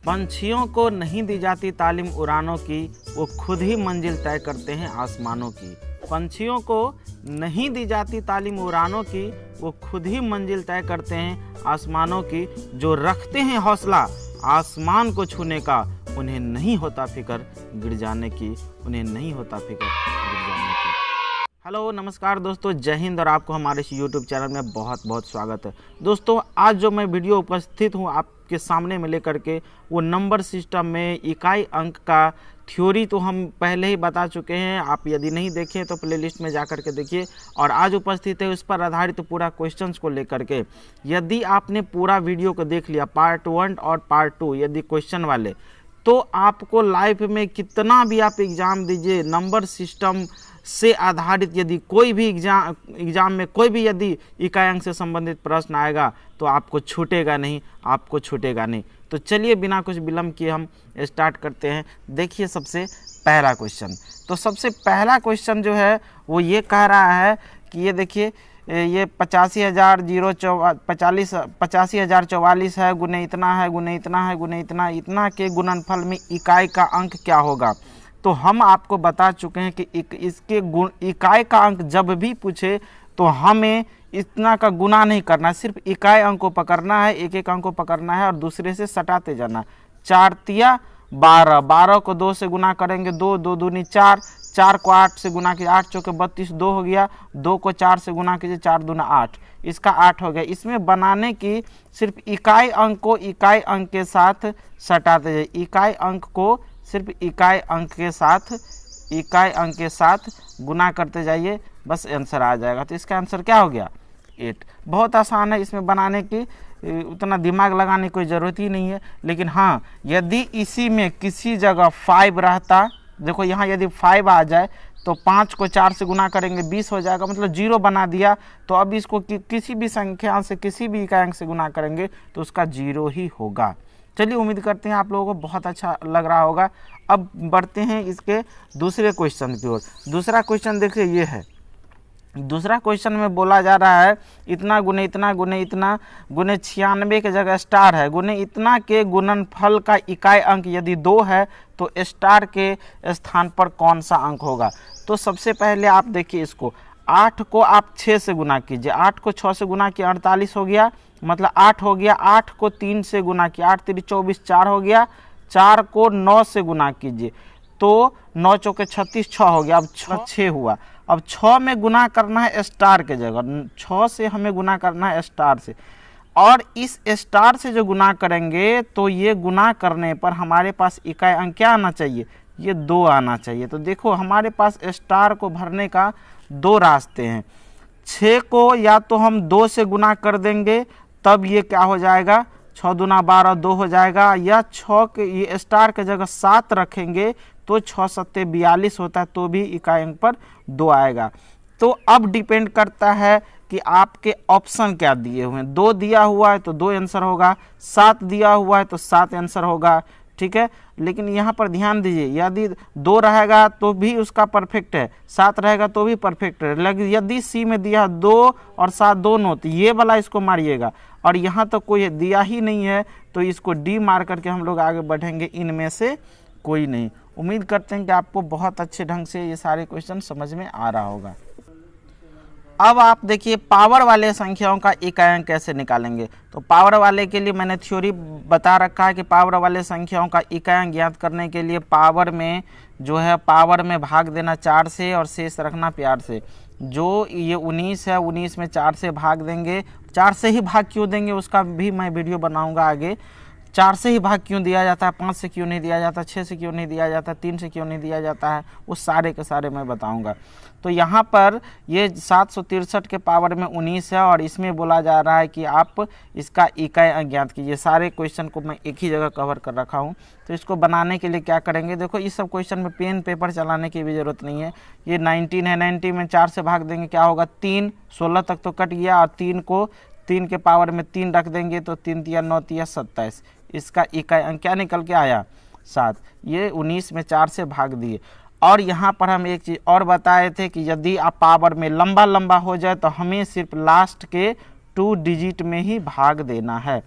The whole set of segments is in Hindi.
पंछियों को नहीं दी जाती तालीम उड़ानों की, वो खुद ही मंजिल तय करते हैं आसमानों की। पंछियों को नहीं दी जाती तालीम उड़ानों की, वो खुद ही मंजिल तय करते हैं आसमानों की। जो रखते हैं हौसला आसमान को छूने का, उन्हें नहीं होता फिक्र गिर जाने की, उन्हें नहीं होता फिक्र गिर जाने की। हेलो नमस्कार दोस्तों, जय हिंद और आपको हमारे इस यूट्यूब चैनल में बहुत बहुत स्वागत है। दोस्तों आज जो मैं वीडियो उपस्थित हूँ आपके सामने में लेकर के, वो नंबर सिस्टम में इकाई अंक का थ्योरी तो हम पहले ही बता चुके हैं। आप यदि नहीं देखें तो प्लेलिस्ट में जा कर के देखिए। और आज उपस्थित है उस पर आधारित पूरा क्वेश्चंस को लेकर के। यदि आपने पूरा वीडियो को देख लिया, पार्ट 1 और पार्ट 2 यदि क्वेश्चन वाले, तो आपको लाइफ में कितना भी आप एग्ज़ाम दीजिए, नंबर सिस्टम से आधारित यदि कोई भी एग्जाम में कोई भी यदि इकाई अंक से संबंधित प्रश्न आएगा तो आपको छूटेगा नहीं, आपको छूटेगा नहीं। तो चलिए बिना कुछ विलंब किए हम स्टार्ट करते हैं। देखिए सबसे पहला क्वेश्चन, तो सबसे पहला क्वेश्चन जो है वो ये कह रहा है कि ये देखिए, ये 85,044 है, गुने इतना है, गुने इतना है, गुने इतना, इतना के गुणनफल में इकाई का अंक क्या होगा। तो हम आपको बता चुके हैं कि इसके इकाई का अंक जब भी पूछे तो हमें इतना का गुना नहीं करना, सिर्फ इकाई अंक को पकड़ना है, एक एक अंक को पकड़ना है और दूसरे से सटाते जाना। 4 तिया 12, 12 को 2 से गुना करेंगे 2, 2 दूनी 4, 4 को 8 से गुना कीजिए, 8 चौके 32, 2 हो गया, 2 को 4 से गुना कीजिए, 4 दूना 8, इसका 8 हो गया। इसमें बनाने की सिर्फ इकाई अंक को इकाई अंक के साथ सटाते जाइए, इकाई अंक को सिर्फ इकाई अंक के साथ गुना करते जाइए, बस आंसर आ जाएगा। तो इसका आंसर क्या हो गया 8। बहुत आसान है, इसमें बनाने की उतना दिमाग लगाने की कोई ज़रूरत ही नहीं है। लेकिन हाँ, यदि इसी में किसी जगह 5 रहता, देखो यहाँ यदि 5 आ जाए तो 5 को 4 से गुना करेंगे 20 हो जाएगा, मतलब 0 बना दिया। तो अब इसको किसी भी संख्या से किसी भी इकाई अंक से गुना करेंगे तो उसका 0 ही होगा। चलिए उम्मीद करते हैं आप लोगों को बहुत अच्छा लग रहा होगा। अब बढ़ते हैं इसके दूसरे क्वेश्चन की ओर। दूसरा क्वेश्चन देखिए ये है। दूसरा क्वेश्चन में बोला जा रहा है इतना गुने इतना गुने इतना गुने 96 के जगह स्टार है, गुने इतना के गुणनफल का इकाई अंक यदि 2 है तो स्टार के स्थान पर कौन सा अंक होगा। तो सबसे पहले आप देखिए इसको, 8 को आप 6 से गुना कीजिए, 8 को 6 से गुना किया 48 हो गया, मतलब 8 हो गया। 8 को 3 से गुना किया, 8 3 24, 4 हो गया। 4 को 9 से गुना कीजिए तो 9 चौके 36, 6 हो गया। अब 6 हुआ। अब 6 में गुना करना है स्टार के जगह, 6 से हमें गुना करना है स्टार से, और इस स्टार से जो गुना करेंगे तो ये गुना करने पर हमारे पास इकाई अंक क्या आना चाहिए, ये 2 आना चाहिए। तो देखो हमारे पास स्टार को भरने का 2 रास्ते हैं। 6 को या तो हम 2 से गुना कर देंगे, तब ये क्या हो जाएगा, 6 दूना 12, 2 हो जाएगा। या 6 के ये स्टार के जगह 7 रखेंगे तो 6 सत्ते 42 होता है, तो भी इकाई अंक पर 2 आएगा। तो अब डिपेंड करता है कि आपके ऑप्शन क्या दिए हुए हैं। 2 दिया हुआ है तो 2 आंसर होगा, 7 दिया हुआ है तो 7 आंसर होगा, ठीक है। लेकिन यहाँ पर ध्यान दीजिए, यदि 2 रहेगा तो भी उसका परफेक्ट है, 7 रहेगा तो भी परफेक्ट है। लेकिन यदि सी में दिया 2 और 7 दोनों, तो ये वाला इसको मारिएगा। और यहाँ तो कोई दिया ही नहीं है तो इसको डी मार करके हम लोग आगे बढ़ेंगे, इनमें से कोई नहीं। उम्मीद करते हैं कि आपको बहुत अच्छे ढंग से ये सारे क्वेश्चन समझ में आ रहा होगा। अब आप देखिए पावर वाले संख्याओं का इकाई अंक कैसे निकालेंगे। तो पावर वाले के लिए मैंने थ्योरी बता रखा है कि पावर वाले संख्याओं का इकाई अंक ज्ञात करने के लिए पावर में जो है, पावर में भाग देना 4 से और शेष रखना प्यार से। जो ये 19 है, 19 में 4 से भाग देंगे। 4 से ही भाग क्यों देंगे उसका भी मैं वीडियो बनाऊंगा आगे। 4 से ही भाग क्यों दिया जाता है, 5 से क्यों नहीं दिया जाता, 6 से क्यों नहीं दिया जाता, 3 से क्यों नहीं दिया जाता है, वो सारे के सारे मैं बताऊंगा। तो यहाँ पर ये 763 के पावर में 19 है और इसमें बोला जा रहा है कि आप इसका इकाई अंक ज्ञात कीजिए। सारे क्वेश्चन को मैं एक ही जगह कवर कर रखा हूँ। तो इसको बनाने के लिए क्या करेंगे, देखो इस सब क्वेश्चन में पेन पेपर चलाने की भी ज़रूरत नहीं है। ये 19 है, 19 में 4 से भाग देंगे क्या होगा 3, 16 तक तो कट गया, और 3 को 3 के पावर में 3 रख देंगे तो 3 तिया 9 तिया 27, इसका इकाई अंक क्या निकल के आया 7। ये 19 में 4 से भाग दिए। और यहाँ पर हम एक चीज़ और बताए थे कि यदि आप पावर में लंबा लंबा हो जाए तो हमें सिर्फ लास्ट के 2 डिजिट में ही भाग देना है,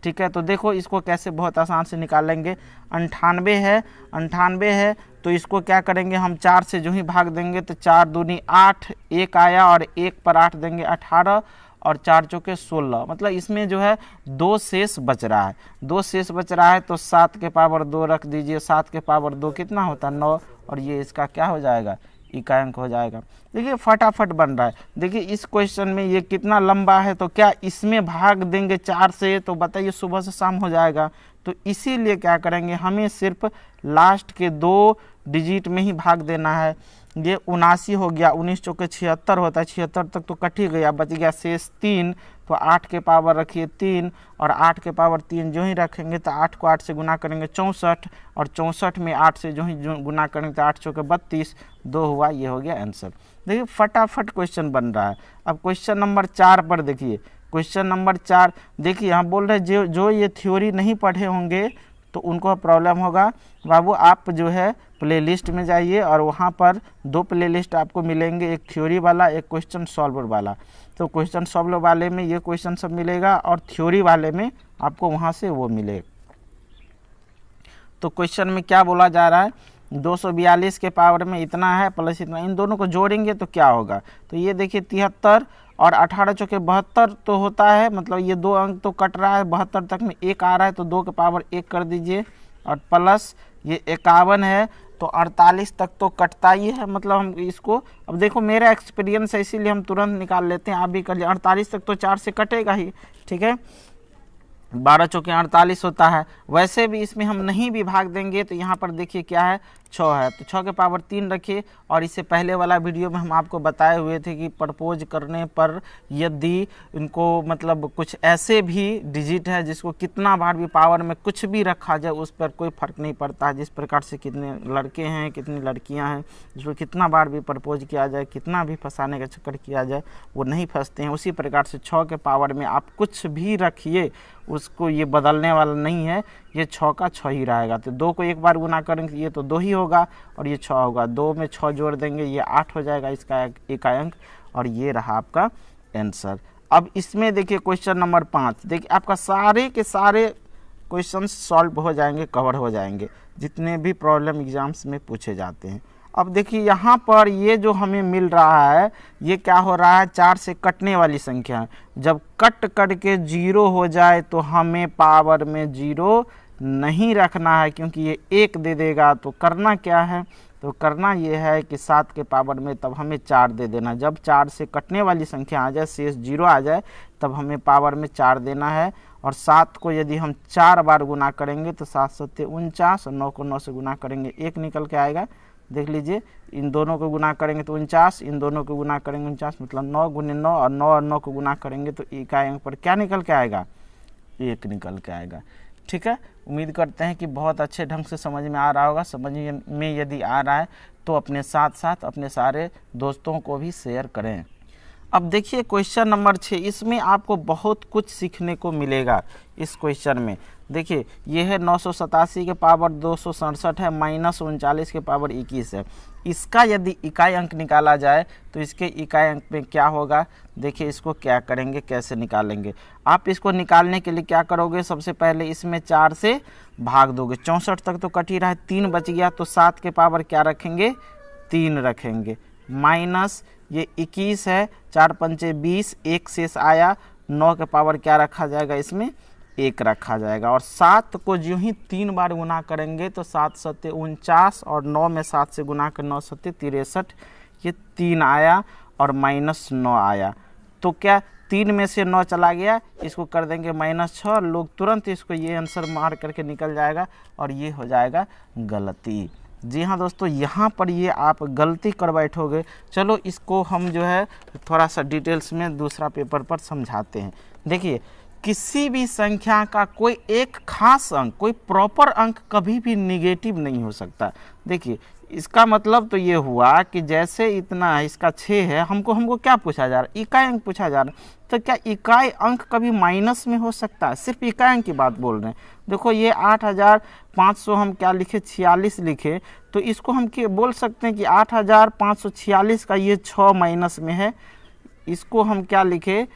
ठीक है। तो देखो इसको कैसे बहुत आसान से निकालेंगे। 98 है तो इसको क्या करेंगे हम 4 से जो ही भाग देंगे तो 4 दूनी 8, 1 आया और 1 पर 8 देंगे 18 और 4 चौके 16, मतलब इसमें जो है 2 शेष बच रहा है। 2 शेष बच रहा है तो 7 के पावर 2 रख दीजिए। 7 के पावर 2 कितना होता है 9, और ये इसका क्या हो जाएगा इकाई अंक हो जाएगा। देखिए फटाफट बन रहा है। देखिए इस क्वेश्चन में ये कितना लंबा है तो क्या इसमें भाग देंगे 4 से तो बताइए सुबह से शाम हो जाएगा। तो इसीलिए क्या करेंगे हमें सिर्फ लास्ट के 2 डिजिट में ही भाग देना है। ये 79 हो गया, 19 चौके 76 होता है, 76 तक तो कट ही गया, बच गया शेष 3। तो 8 के पावर रखिए 3 और 8 के पावर 3 जो ही रखेंगे तो 8 को 8 से गुना करेंगे 64 और 64 में 8 से जो ही गुना करेंगे तो 8 चौके 32, 2 हुआ, ये हो गया आंसर। देखिए फटाफट क्वेश्चन बन रहा है। अब क्वेश्चन नंबर 4 पर देखिए। क्वेश्चन नंबर 4 देखिए हम बोल रहे हैं जो ये थ्योरी नहीं पढ़े होंगे तो उनको प्रॉब्लम होगा। बाबू आप जो है प्लेलिस्ट में जाइए और वहाँ पर 2 प्लेलिस्ट आपको मिलेंगे, एक थ्योरी वाला एक क्वेश्चन सॉल्वर वाला। तो क्वेश्चन सॉल्व वाले में ये क्वेश्चन सब मिलेगा और थ्योरी वाले में आपको वहाँ से वो मिलेगा। तो क्वेश्चन में क्या बोला जा रहा है 242 के पावर में इतना है प्लस इतना, इन दोनों को जोड़ेंगे तो क्या होगा। तो ये देखिए 73 और 18 चौके 72 तो होता है, मतलब ये 2 अंक तो कट रहा है, 72 तक में 1 आ रहा है तो 2 के पावर 1 कर दीजिए और प्लस ये 51 है तो 48 तक तो कटता ही है। मतलब हम इसको अब देखो मेरा एक्सपीरियंस है इसीलिए हम तुरंत निकाल लेते हैं, आप भी कर लिए। 48 तक तो 4 से कटेगा ही, ठीक है। 12 चौके 48 होता है। वैसे भी इसमें हम नहीं भी भाग देंगे तो यहाँ पर देखिए क्या है 6 है तो 6 के पावर 3 रखिए। और इससे पहले वाला वीडियो में हम आपको बताए हुए थे कि प्रपोज करने पर यदि इनको मतलब कुछ ऐसे भी डिजिट है जिसको कितना बार भी पावर में कुछ भी रखा जाए उस पर कोई फ़र्क नहीं पड़ता है। जिस प्रकार से कितने लड़के हैं कितनी लड़कियां हैं जिसको कितना बार भी प्रपोज किया जाए कितना भी फंसाने का चक्कर किया जाए वो नहीं फंसते हैं। उसी प्रकार से 6 के पावर में आप कुछ भी रखिए उसको ये बदलने वाला नहीं है, ये 6 का 6 ही रहेगा। तो 2 को एक बार गुना करेंगे ये तो 2 ही होगा और ये 6 होगा, 2 में 6 जोड़ देंगे ये 8 हो जाएगा इसका इकाई अंक, और ये रहा आपका आंसर। अब इसमें देखिए क्वेश्चन नंबर 5 देखिए आपका सारे के सारे क्वेश्चन सॉल्व हो जाएंगे, कवर हो जाएंगे जितने भी प्रॉब्लम एग्जाम्स में पूछे जाते हैं। अब देखिए यहाँ पर ये जो हमें मिल रहा है ये क्या हो रहा है 4 से कटने वाली संख्या है। जब कट के 0 हो जाए तो हमें पावर में 0 नहीं रखना है क्योंकि ये 1 दे देगा। तो करना क्या है तो करना ये है कि 7 के पावर में तब हमें 4 दे देना। जब 4 से कटने वाली संख्या आ जाए शेष 0 आ जाए तब हमें पावर में 4 देना है। और 7 को यदि हम 4 बार गुना करेंगे तो 7 7 49 और 9 को 9 से गुना करेंगे 1 निकल के आएगा। देख लीजिए इन दोनों को गुना करेंगे तो 49, इन दोनों को गुना करेंगे 49, मतलब 9 गुने 9 और 9 और 9 को गुना करेंगे तो इकाई अंक पर क्या निकल के आएगा 1 निकल के आएगा। ठीक है, उम्मीद करते हैं कि बहुत अच्छे ढंग से समझ में आ रहा होगा। समझ में यदि आ रहा है तो अपने साथ साथ अपने सारे दोस्तों को भी शेयर करें। अब देखिए क्वेश्चन नंबर 6, इसमें आपको बहुत कुछ सीखने को मिलेगा। इस क्वेश्चन में देखिए ये है 987 के पावर 267 है माइनस 39 के पावर 21 है। इसका यदि इकाई अंक निकाला जाए तो इसके इकाई अंक में क्या होगा, देखिए इसको क्या करेंगे कैसे निकालेंगे। आप इसको निकालने के लिए क्या करोगे, सबसे पहले इसमें 4 से भाग दोगे। 64 तक तो कट ही रहा है, 3 बच गया तो 7 के पावर क्या रखेंगे 3 रखेंगे, माइनस ये 21 है 4 पंचे 20, 1 शेष आया, 9 के पावर क्या रखा जाएगा इसमें 1 रखा जाएगा। और 7 को जो ही 3 बार गुना करेंगे तो 7 7 49 और 9 में 7 से गुना कर 9 7 63, ये 3 आया और माइनस 9 आया। तो क्या 3 में से 9 चला गया, इसको कर देंगे -6, लोग तुरंत इसको ये आंसर मार करके निकल जाएगा और ये हो जाएगा गलती। जी हाँ दोस्तों, यहाँ पर ये आप गलती कर बैठोगे। चलो इसको हम जो है थोड़ा सा डिटेल्स में दूसरा पेपर पर समझाते हैं। देखिए किसी भी संख्या का कोई एक खास अंक, कोई प्रॉपर अंक कभी भी निगेटिव नहीं हो सकता। देखिए इसका मतलब तो ये हुआ कि जैसे इतना है, इसका 6 है, हमको क्या पूछा जा रहा है, इकाई अंक पूछा जा रहा है। तो क्या इकाई अंक कभी माइनस में हो सकता है, सिर्फ इकाई अंक की बात बोल रहे हैं। देखो ये 8500 हम क्या लिखे 46 लिखे, तो इसको हम बोल सकते हैं कि 8546 का ये 6 माइनस में है, इसको हम क्या लिखे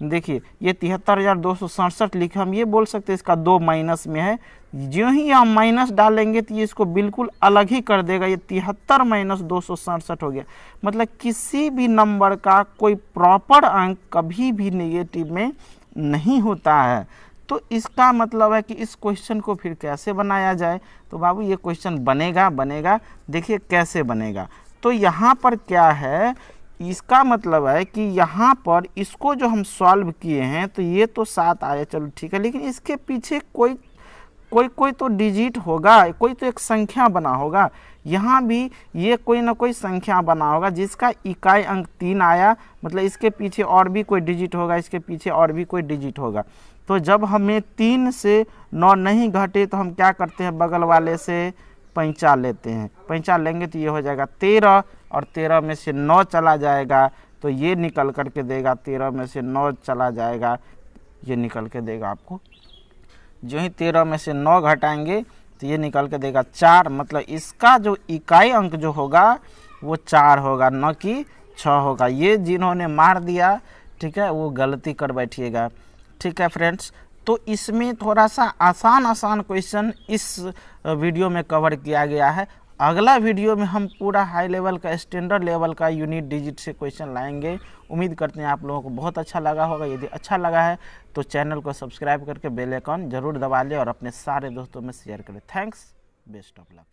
देखिए ये 73,267 लिखे, हम ये बोल सकते हैं इसका 2 माइनस में है। जो ही हम माइनस डालेंगे तो ये इसको बिल्कुल अलग ही कर देगा। ये 73 माइनस 267 हो गया। मतलब किसी भी नंबर का कोई प्रॉपर अंक कभी भी नेगेटिव में नहीं होता है। तो इसका मतलब है कि इस क्वेश्चन को फिर कैसे बनाया जाए। तो बाबू ये क्वेश्चन बनेगा। देखिए कैसे बनेगा। तो यहाँ पर क्या है, इसका मतलब है कि यहाँ पर इसको जो हम सॉल्व किए हैं तो ये तो 7 आया, चलो ठीक है, लेकिन इसके पीछे कोई तो डिजिट होगा, कोई तो एक संख्या बना होगा। यहाँ भी ये कोई ना कोई संख्या बना होगा जिसका इकाई अंक 3 आया, मतलब इसके पीछे और भी कोई डिजिट होगा, इसके पीछे और भी कोई डिजिट होगा। तो जब हमें 3 से 9 नहीं घटे तो हम क्या करते हैं, बगल वाले से 5 लेते हैं। 5 लेंगे तो ये हो जाएगा 13, और 13 में से 9 चला जाएगा तो ये निकल करके देगा, 13 में से 9 चला जाएगा, ये निकल के देगा आपको, जो ही 13 में से 9 घटाएंगे तो ये निकल के देगा 4। मतलब इसका जो इकाई अंक जो होगा वो 4 होगा, न कि 6 होगा। ये जिन्होंने मार दिया, ठीक है, वो गलती कर बैठिएगा। ठीक है फ्रेंड्स, तो इसमें थोड़ा सा आसान क्वेश्चन इस वीडियो में कवर किया गया है। अगला वीडियो में हम पूरा हाई लेवल का, स्टैंडर्ड लेवल का यूनिट डिजिट से क्वेश्चन लाएंगे। उम्मीद करते हैं आप लोगों को बहुत अच्छा लगा होगा। यदि अच्छा लगा है तो चैनल को सब्सक्राइब करके बेल आइकन जरूर दबा लें और अपने सारे दोस्तों में शेयर करें। Thanks, best of luck.